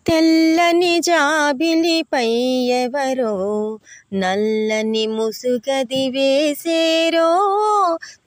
తెల్లని జాబిలిపై ఎవరో నల్లని ముసుగది వేసేరో.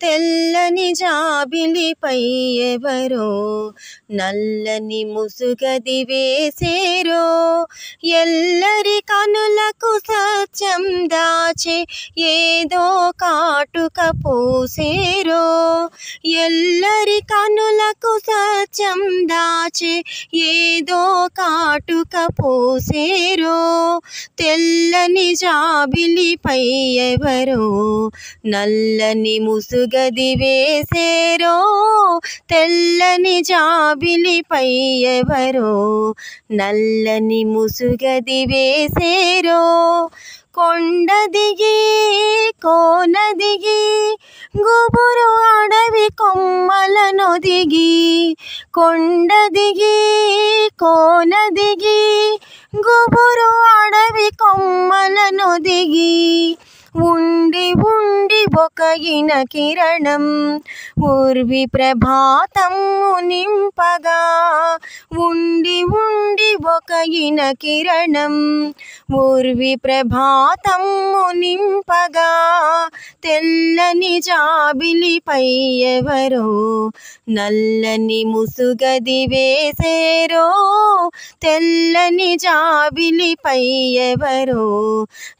తెల్లని జాబిలిపై ఎవరో నల్లని ముసుగది వేసేరో. ఎల్లరి కనులకు సత్యం దాచే ఏదో కాటుక పూసేరో. ఎల్లరి కనులకు సత్యం దాచే ఏదో కాటుక పోసేరో. తెల్లని జాబిలిపై ఎవరో నల్లని ముసుగది వేసేరో. తెల్లని జాబిలిపై ఎవరో నల్లని ముసుగది వేసేరో. కొండ దిగి కోన దిగి గుబురు అడవి కొమ్మలను దిగి. కొండ దిగి కోన దిగి గుబురు అడవి కొమ్మలను దిగి. ఉండి ఉండి ఒక ఇన కిరణం ఊర్వి ప్రభాతము నింపగా. ఉండి ఉండి ఒక ఇన కిరణం ఊర్వి ప్రభాతము నింపగా. తెల్లని జాబిలిపై ఎవరో నల్లని ముసుగది వేసేరో. తెల్లని జాబిలిపై ఎవరో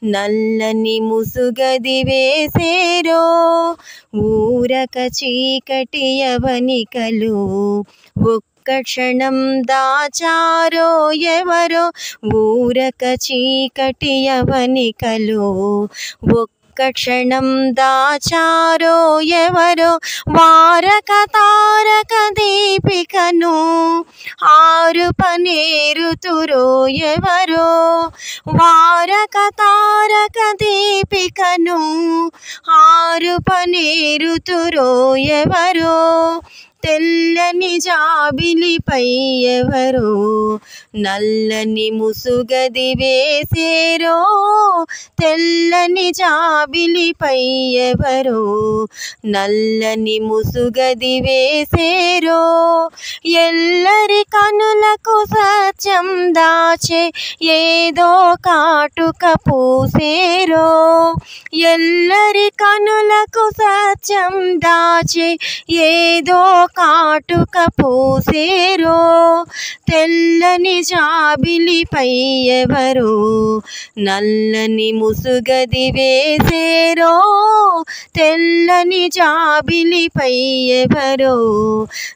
నల్లని ముసుగది వేసేరో. ఊరక చీకటి అవనికలు ఒక్క క్షణం దాచారో ఎవరో. ఊరక చీకటి అవనికలు ఒక్క క్షణం దాచారో ఎవరో. వారక తారక దీపికను ఆరుపనేరుతురో ఎవరో. వారక తారక దీపికను ఆరుపనేరుతురో ఎవరో. తెల్లని జాబిలిపై ఎవరో నల్లని ముసుగది వేసేరో. తెల్లని జాబిలిపై ఎవరో నల్లని ముసుగది వేసేరో. ఎల్లరి కనులకు సత్యం దాచే ఏదో కాటుక పూసేరో. ఎల్లరి కనులకు సత్యం దాచే ఏదో కాటుక పూసేరో. తెల్లని జాబిలిపై ఎవరో నల్లని ముసుగది వేసేరో. తెల్లని జాబిలిపై ఎవరో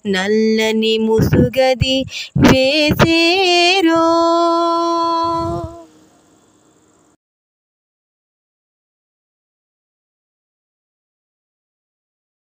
నల్లని ముసుగది వేసేరో.